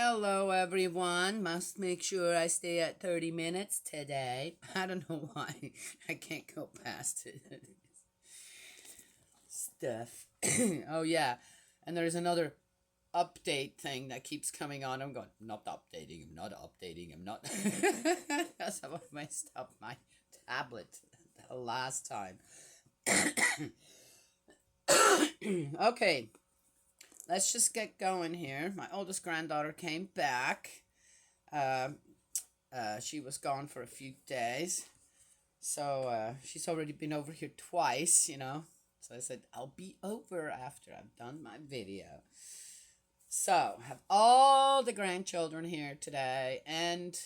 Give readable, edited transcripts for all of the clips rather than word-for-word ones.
Hello, everyone. Must make sure I stay at 30 minutes today. I don't know why I can't go past it. Stuff. Oh, yeah. And there's another update thing that keeps coming on. I'm going, not updating, I'm not updating, I'm not. Because I messed up my tablet the last time. Okay, let's just get going here. My oldest granddaughter came back. Uh, she was gone for a few days. So she's already been over here twice. So I said, I'll be over after I've done my video. So, have all the grandchildren here today and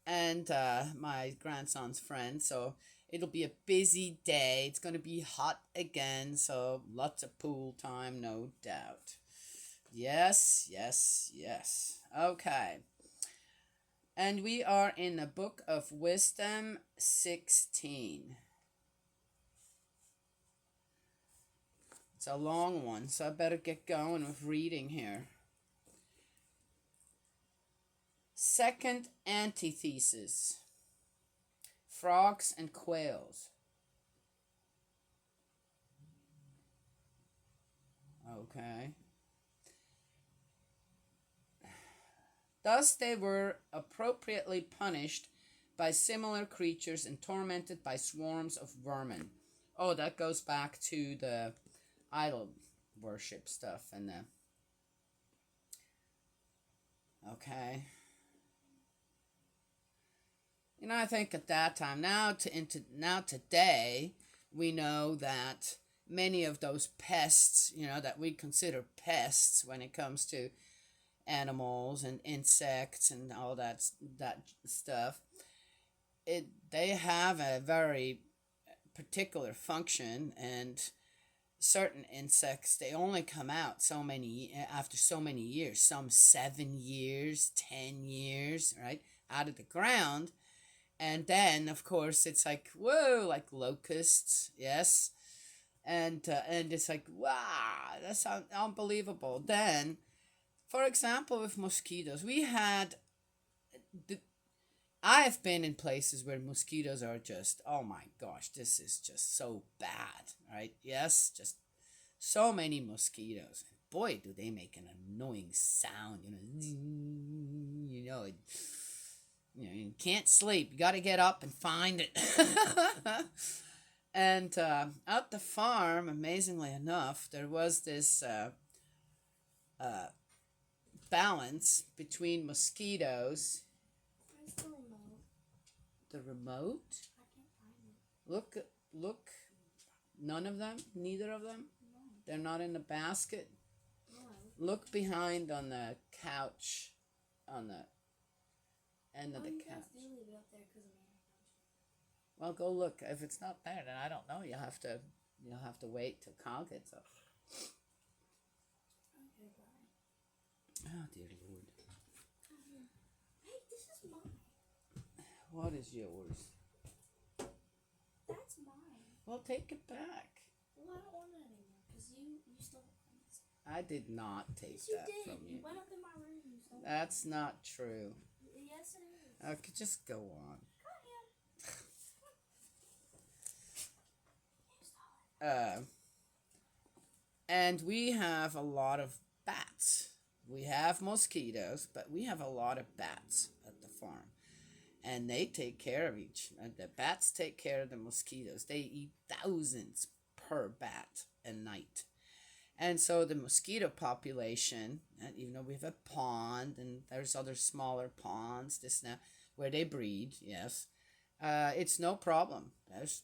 my grandson's friend. So, it'll be a busy day. It's going to be hot again. So, lots of pool time, no doubt. Yes, yes, yes. Okay. And we are in the Book of Wisdom 16. It's a long one, so I better get going with reading here. Second antithesis: frogs and quails. Okay. Thus they were appropriately punished by similar creatures and tormented by swarms of vermin. Oh, that goes back to the idol worship stuff and the. Okay. I think at that time, now today, we know that many of those pests, that we consider pests when it comes to animals and insects and all that stuff, they have a very particular function, and certain insects, they only come out after so many years, some 7 years, 10 years, right, out of the ground. And then, of course, it's like, whoa, like locusts, yes. And it's like, wow, that's unbelievable. Then, for example, with mosquitoes, I've been in places where mosquitoes are just, oh my gosh, this is just so bad, right? Yes, just so many mosquitoes. Boy, do they make an annoying sound, you can't sleep. You got to get up and find it. And at the farm, amazingly enough, there was this uh, balance between mosquitoes. Where's the remote? The remote? I can't find it. Look. None of them? Neither of them? No. They're not in the basket? No. Look behind on the couch. On the end of the couch. You guys do leave it up there because of me. Well, go look. If it's not there, then I don't know. You'll have to wait till Carl gets up. Okay, bye. Oh dear Lord. Hey, this is mine. What is yours? That's mine. Well, take it back. Well, I don't want it anymore because you stole it from me. I did not take Yes, that you did. from you. You went up in my room and stole it. That's not true. Yes, it is. Okay, just go on. And we have a lot of bats. We have mosquitoes, but we have a lot of bats at the farm. And they take care of the bats take care of the mosquitoes. They eat thousands per bat a night. And so the mosquito population, even though we have a pond and there's other smaller ponds, where they breed, yes, it's no problem. There's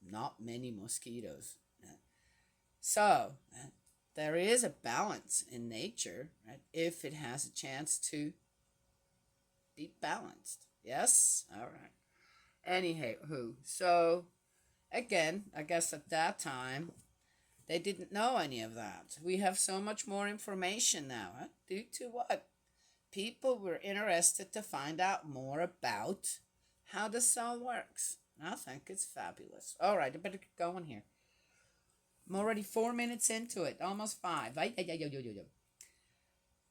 not many mosquitoes. So there is a balance in nature, right, if it has a chance to be balanced. Yes? All right. Anywho, so again, I guess at that time, they didn't know any of that. We have so much more information now, huh? Due to what? People were interested to find out more about how the cell works. I think it's fabulous. All right, I better get going here. I'm already 4 minutes into it, almost 5.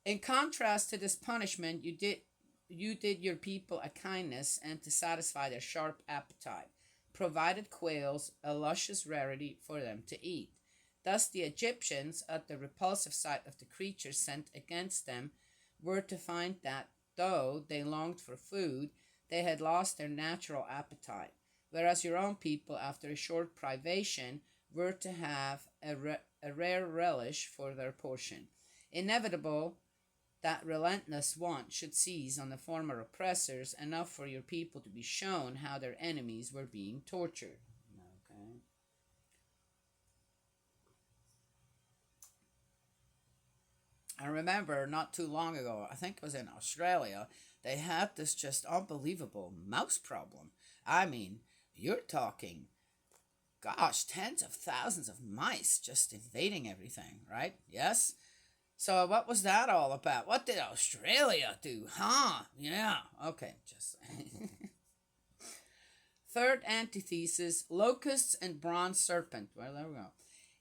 In contrast to this punishment, you did your people a kindness, and to satisfy their sharp appetite, provided quails, a luscious rarity for them to eat. Thus the Egyptians, at the repulsive sight of the creatures sent against them, were to find that, though they longed for food, they had lost their natural appetite, whereas your own people, after a short privation, were to have a rare relish for their portion. Inevitable that relentless want should seize on the former oppressors, enough for your people to be shown how their enemies were being tortured. Okay. I remember not too long ago, I think it was in Australia, they had this just unbelievable mouse problem. I mean, you're talking, gosh, tens of thousands of mice just invading everything, right? Yes? So what was that all about? What did Australia do? Huh? Yeah. Okay, just third antithesis, locusts and bronze serpent. Well, there we go.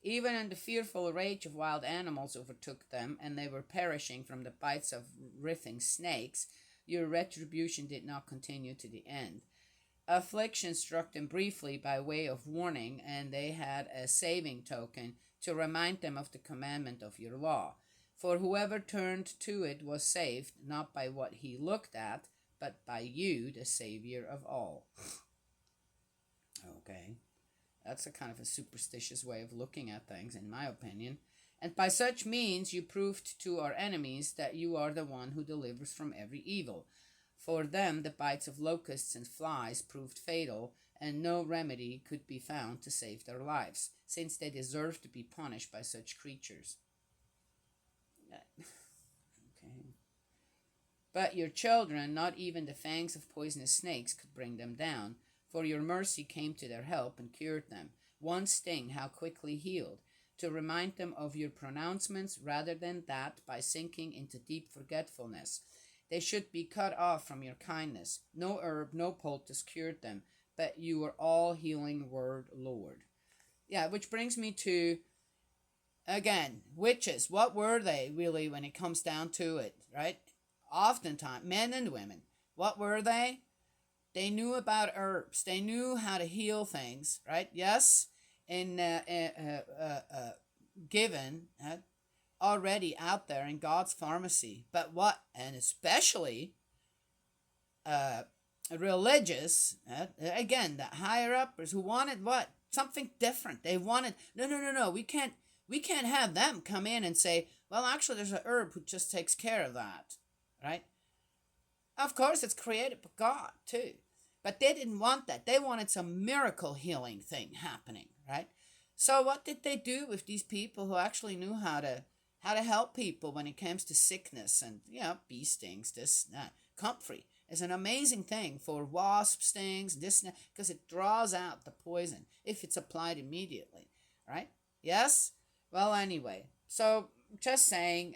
Even in the fearful rage of wild animals overtook them, and they were perishing from the bites of writhing snakes, your retribution did not continue to the end. Affliction struck them briefly by way of warning, and they had a saving token to remind them of the commandment of your law. For whoever turned to it was saved, not by what he looked at, but by you, the Savior of all. Okay. That's a kind of a superstitious way of looking at things, in my opinion. And by such means you proved to our enemies that you are the one who delivers from every evil. For them the bites of locusts and flies proved fatal, and no remedy could be found to save their lives, since they deserved to be punished by such creatures. Okay. But your children, not even the fangs of poisonous snakes could bring them down, for your mercy came to their help and cured them. One sting, how quickly healed, to remind them of your pronouncements, rather than that, by sinking into deep forgetfulness, they should be cut off from your kindness. No herb, no poultice cured them, but you were all healing word, Lord. Yeah, which brings me to, again, witches. What were they really when it comes down to it, right? Oftentimes, men and women. What were they? They knew about herbs. They knew how to heal things, right? Yes, in given already out there in God's pharmacy. But what, and especially uh, religious, again, the higher uppers who wanted what? Something different. They wanted, no. We can't have them come in and say, well, actually, there's a herb who just takes care of that, right? Of course, it's created by God, too. But they didn't want that. They wanted some miracle healing thing happening, right? So what did they do with these people who actually knew how to help people when it comes to sickness and, bee stings, this, that. Comfrey is an amazing thing for wasp stings, this, because it draws out the poison if it's applied immediately, right? Yes? Well, anyway, so just saying,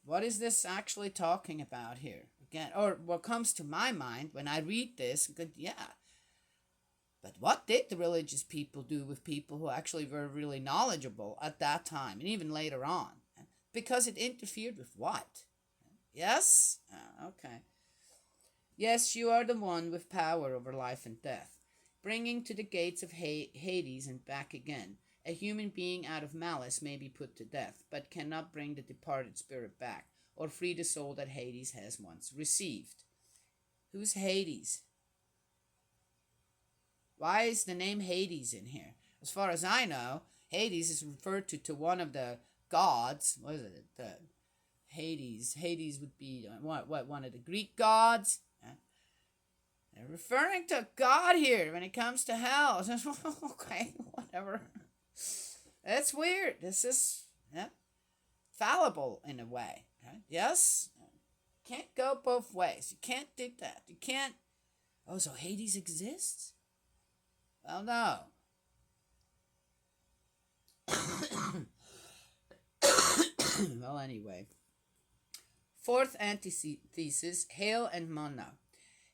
what is this actually talking about here? Again, or what comes to my mind when I read this, yeah. But what did the religious people do with people who actually were really knowledgeable at that time and even later on? Because it interfered with what? Yes? Okay. Yes, you are the one with power over life and death, bringing to the gates of Hades and back again. A human being out of malice may be put to death, but cannot bring the departed spirit back, or free the soul that Hades has once received. Who's Hades? Why is the name Hades in here? As far as I know, Hades is referred to one of the gods. What is it? The Hades. Hades would be what? One of the Greek gods. They're referring to God here when it comes to hell. Okay, whatever. That's weird. This is fallible in a way. Right? Yes? Can't go both ways. You can't do that. You can't. Oh, so Hades exists? Well, no. Well, anyway. Fourth antithesis, hail and manna.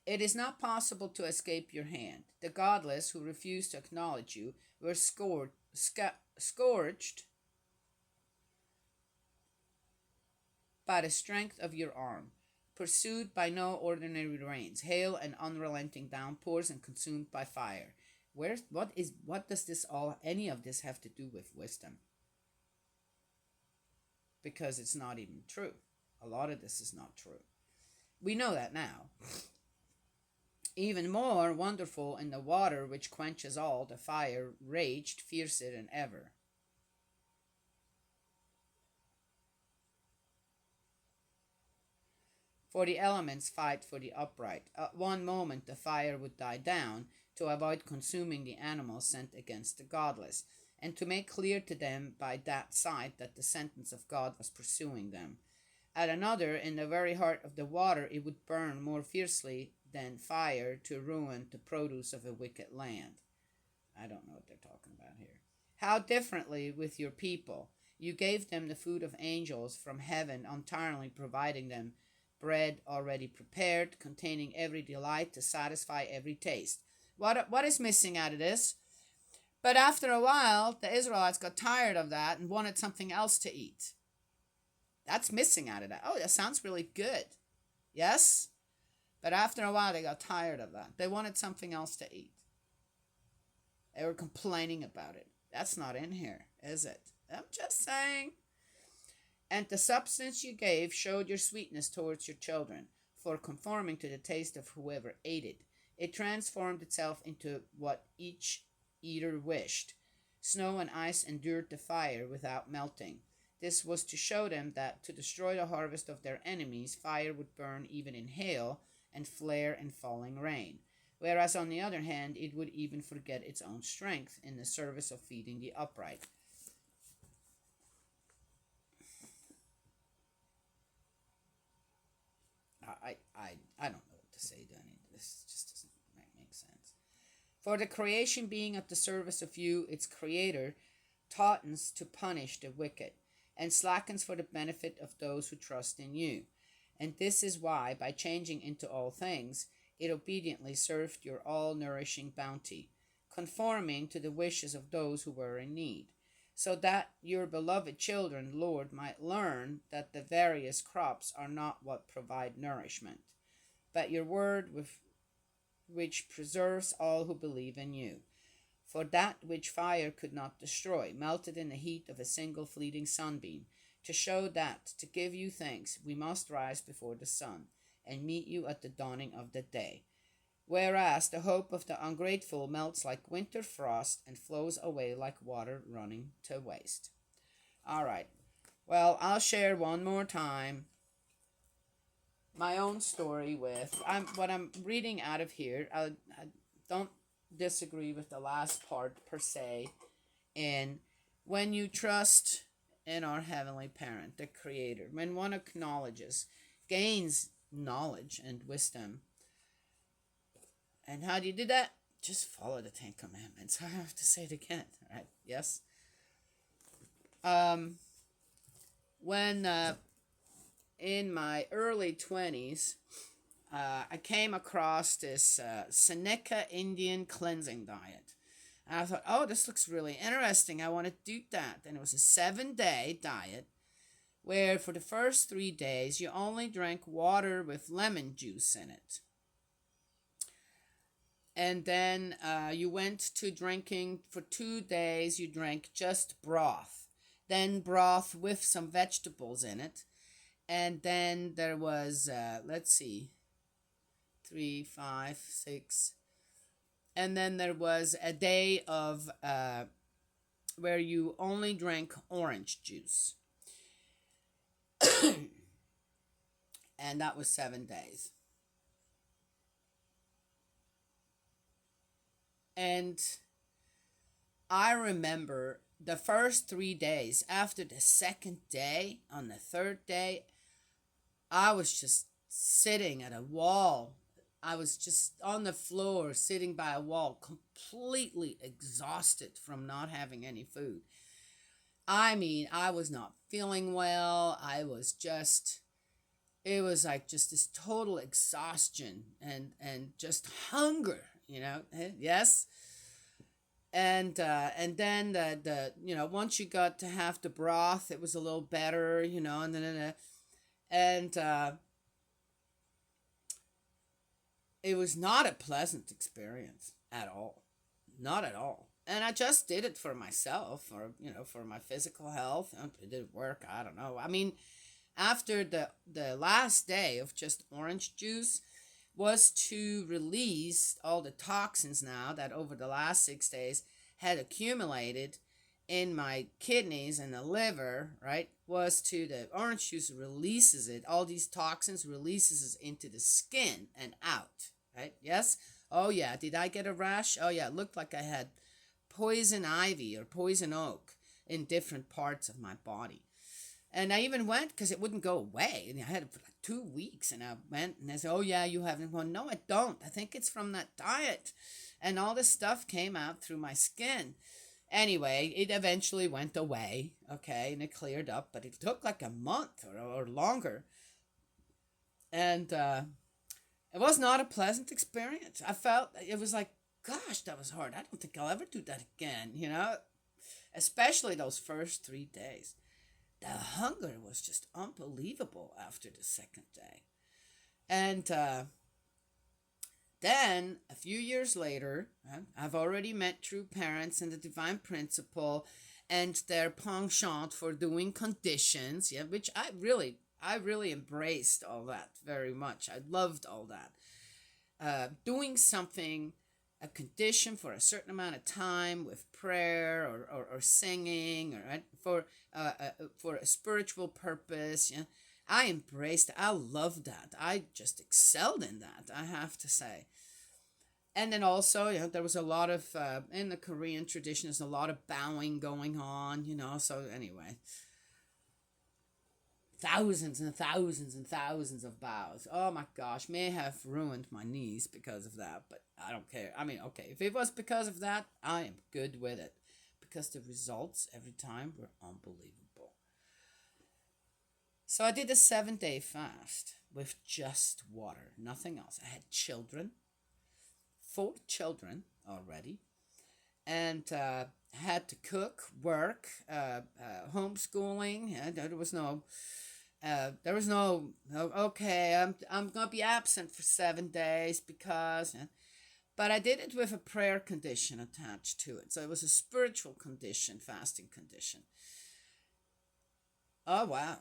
It is not possible to escape your hand. The godless who refused to acknowledge you were scourged by the strength of your arm, pursued by no ordinary rains, hail and unrelenting downpours, and consumed by fire. What does this all any of this have to do with wisdom? Because it's not even true. A lot of this is not true. We know that now. Even more wonderful in the water which quenches all, the fire raged fiercer than ever. For the elements fight for the upright. At one moment the fire would die down to avoid consuming the animals sent against the godless, and to make clear to them by that sight that the sentence of God was pursuing them. At another, in the very heart of the water, it would burn more fiercely than fire to ruin the produce of a wicked land. I don't know what they're talking about here. How differently with your people. You gave them the food of angels from heaven, entirely providing them bread already prepared, containing every delight to satisfy every taste. What is missing out of this? But after a while, the Israelites got tired of that and wanted something else to eat. That's missing out of that. Oh, that sounds really good. Yes? But after a while, they got tired of that. They wanted something else to eat. They were complaining about it. That's not in here, is it? I'm just saying. And the substance you gave showed your sweetness towards your children, for conforming to the taste of whoever ate it. It transformed itself into what each eater wished. Snow and ice endured the fire without melting. This was to show them that to destroy the harvest of their enemies, fire would burn even in hail and flare in falling rain. Whereas on the other hand, it would even forget its own strength in the service of feeding the upright. I don't know what to say, Danny. This just doesn't make sense. For the creation being at the service of you, its creator, taughtens to punish the wicked, and slackens for the benefit of those who trust in you. And this is why, by changing into all things, it obediently served your all-nourishing bounty, conforming to the wishes of those who were in need, so that your beloved children, Lord, might learn that the various crops are not what provide nourishment, but your word which preserves all who believe in you. For that which fire could not destroy melted in the heat of a single fleeting sunbeam, to show that, to give you thanks, we must rise before the sun, and meet you at the dawning of the day. Whereas the hope of the ungrateful melts like winter frost and flows away like water running to waste. All right. Well, I'll share one more time my own story with what I'm reading out of here. I don't disagree with the last part per se. And when you trust in our Heavenly Parent, the Creator, when one acknowledges, gains knowledge and wisdom. And how do you do that? Just follow the Ten Commandments. I have to say it again. All right? Yes? When in my early 20s, I came across this Seneca Indian cleansing diet. And I thought, oh, this looks really interesting. I want to do that. And it was a 7-day diet where for the first 3 days you only drank water with lemon juice in it. And then you went to drinking for 2 days, you drank just broth. Then broth with some vegetables in it. And then there was, 3, 5, 6. And then there was a day of where you only drank orange juice. And that was 7 days. And I remember the first 3 days. After the second day, on the third day, I was just sitting at a wall. I was just on the floor, sitting by a wall, completely exhausted from not having any food. I mean, I was not feeling well. It was like just this total exhaustion and just hunger, yes. And then the once you got to have the broth, it was a little better, and then And it was not a pleasant experience at all. Not at all. And I just did it for myself, or for my physical health. It didn't work. I don't know. I mean, after the last day of just orange juice was to release all the toxins now that over the last 6 days had accumulated in my kidneys and the liver, right? Was to the orange juice releases it, all these toxins releases it into the skin and out, right? Yes. Oh yeah, did I get a rash? Oh yeah, it looked like I had poison ivy or poison oak in different parts of my body. And I even went because it wouldn't go away. And I had it for like 2 weeks. And I went and they said, oh, yeah, you haven't. Well, no, I don't. I think it's from that diet. And all this stuff came out through my skin. Anyway, it eventually went away. Okay. And it cleared up. But it took like a month or longer. And it was not a pleasant experience. I felt it was like, gosh, that was hard. I don't think I'll ever do that again, especially those first 3 days. The hunger was just unbelievable after the second day. And then, a few years later, I've already met true parents and the divine principle and their penchant for doing conditions, which I really embraced all that very much. I loved all that. Doing something, a condition for a certain amount of time with prayer or singing, or right, for a spiritual purpose. I embraced it. I loved that. I just excelled in that, I have to say. And then also, there was a lot of in the Korean tradition. There's a lot of bowing going on. So anyway, thousands and thousands and thousands of bows. Oh my gosh, may have ruined my knees because of that, but I don't care. I mean, okay, if it was because of that, I am good with it because the results every time were unbelievable. So I did a 7-day fast with just water, nothing else. I had children, 4 children already, and had to cook, work, homeschooling. There was no okay, I'm gonna be absent for 7 days because, but I did it with a prayer condition attached to it. So it was a spiritual condition, fasting condition. Oh wow,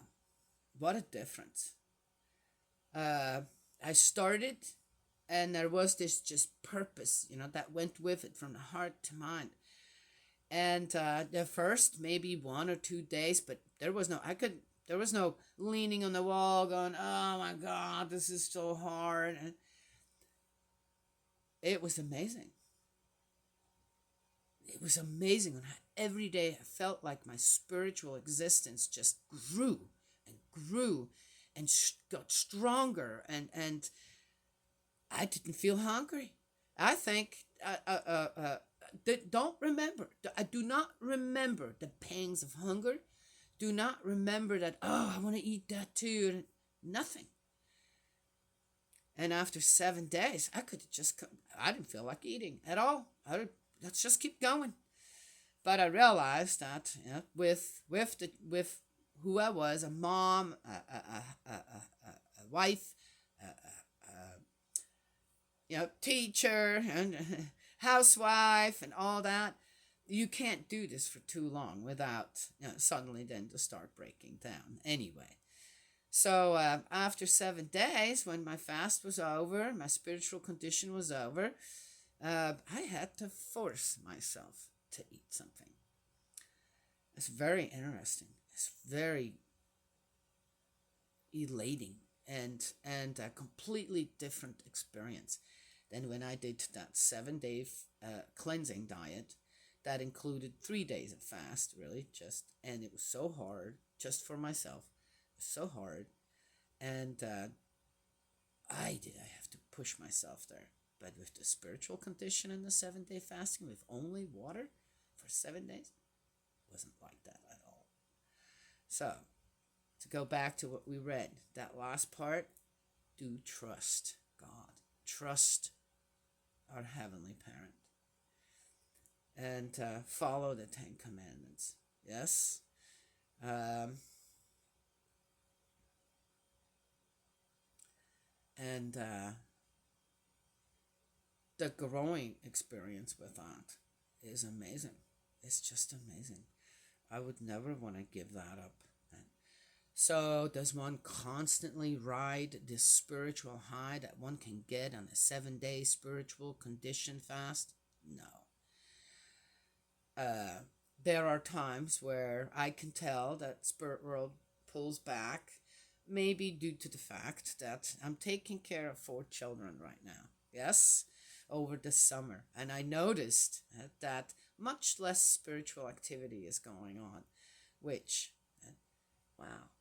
what a difference! I started, and there was this just purpose, that went with it from the heart to mind. And the first maybe 1 or 2 days, but there was no leaning on the wall going, oh my God, this is so hard. And it was amazing. It was amazing on how every day I felt like my spiritual existence just grew and grew and got stronger. And I didn't feel hungry. I think, don't remember. I do not remember the pangs of hunger. Do not remember that, oh, I want to eat that too. Nothing. And after 7 days, I didn't feel like eating at all. Let's just keep going. But I realized that, with who I was, a mom, a wife, teacher, and housewife, and all that, you can't do this for too long without suddenly then to start breaking down. Anyway, so after 7 days, when my fast was over, my spiritual condition was over, I had to force myself to eat something. It's very interesting. It's very elating and a completely different experience than when I did that 7-day cleansing diet that included 3 days of fast, really, and it was so hard just for myself. It was so hard, and I have to push myself there. But with the spiritual condition and the 7-day fasting with only water for 7 days, it wasn't like that at all. So, to go back to what we read, that last part, do trust God. Trust our Heavenly Parent. And follow the 10 Commandments. Yes? And the growing experience with that is amazing. It's just amazing. I would never want to give that up. So, does one constantly ride this spiritual high that one can get on a 7-day spiritual condition fast? No. There are times where I can tell that spirit world pulls back, maybe due to the fact that I'm taking care of 4 children right now. Yes, over the summer. And I noticed that much less spiritual activity is going on, which, wow,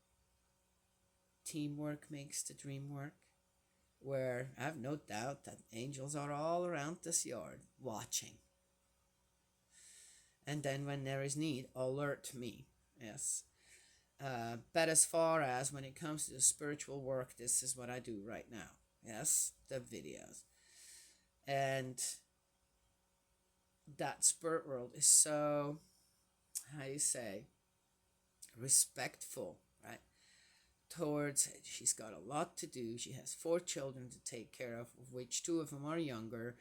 teamwork makes the dream work. Where I have no doubt that angels are all around this yard watching. And then when there is need, alert me. Yes. But as far as when it comes to the spiritual work, this is what I do right now. Yes, the videos. And that spirit world is so, how do you say, respectful, right? Towards, she's got a lot to do. She has 4 children to take care of which 2 of them are younger.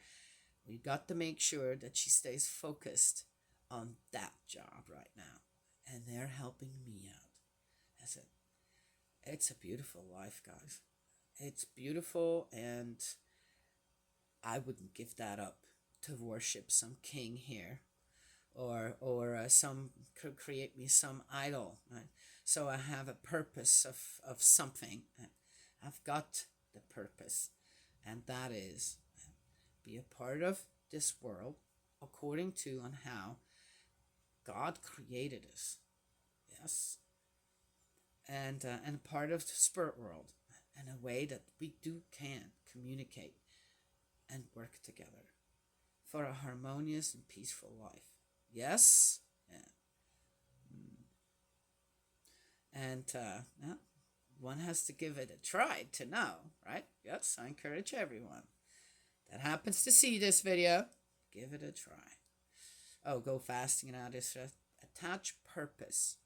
We got to make sure that she stays focused on that job right now. And they're helping me out. That's it. It's a beautiful life, guys. It's beautiful, and I wouldn't give that up to worship some king here, or some create me some idol. Right? So I have a purpose of something. I've got the purpose, and that is be a part of this world according to on how God created us. Yes. And part of the spirit world in a way that we can communicate and work together for a harmonious and peaceful life. Yes? Yeah. And one has to give it a try to know, right? Yes, I encourage everyone that happens to see this video, give it a try. Oh, go fasting and all this. Attach purpose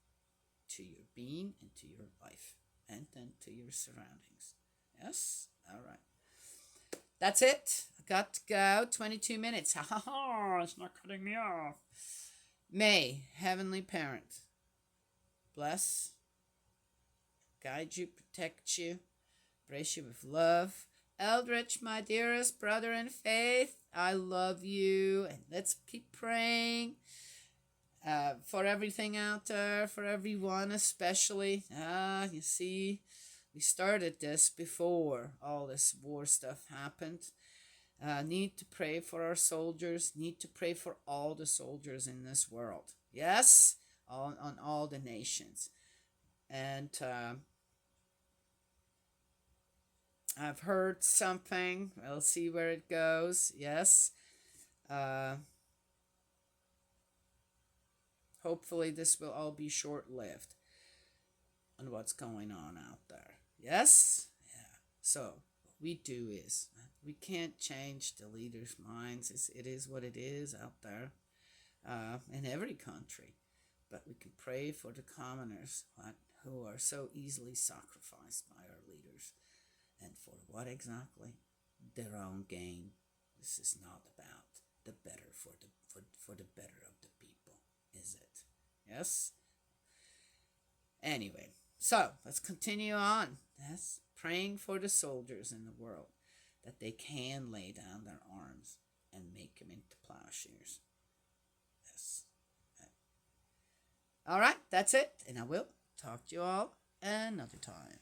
to your being and to your life and then to your surroundings. Yes? All right. That's it. I got to go. 22 minutes. Ha ha ha. It's not cutting me off. May, Heavenly Parent, bless, guide you, protect you, embrace you with love. Eldritch, my dearest brother in faith, I love you. And let's keep praying for everything out there, for everyone especially. You see, we started this before all this war stuff happened. Need to pray for our soldiers, need to pray for all the soldiers in this world. Yes, on all the nations. And I've heard something. We'll see where it goes. Yes. Hopefully this will all be short-lived on what's going on out there. Yes? Yeah. So what we do is we can't change the leaders' minds. It is what it is out there in every country. But we can pray for the commoners who are so easily sacrificed by our leaders. And for what exactly? Their own gain. This is not about the better for the better of the people, is it? Yes? Anyway, so let's continue on. Yes, praying for the soldiers in the world that they can lay down their arms and make them into plowshares. Yes. All right, that's it, and I will talk to you all another time.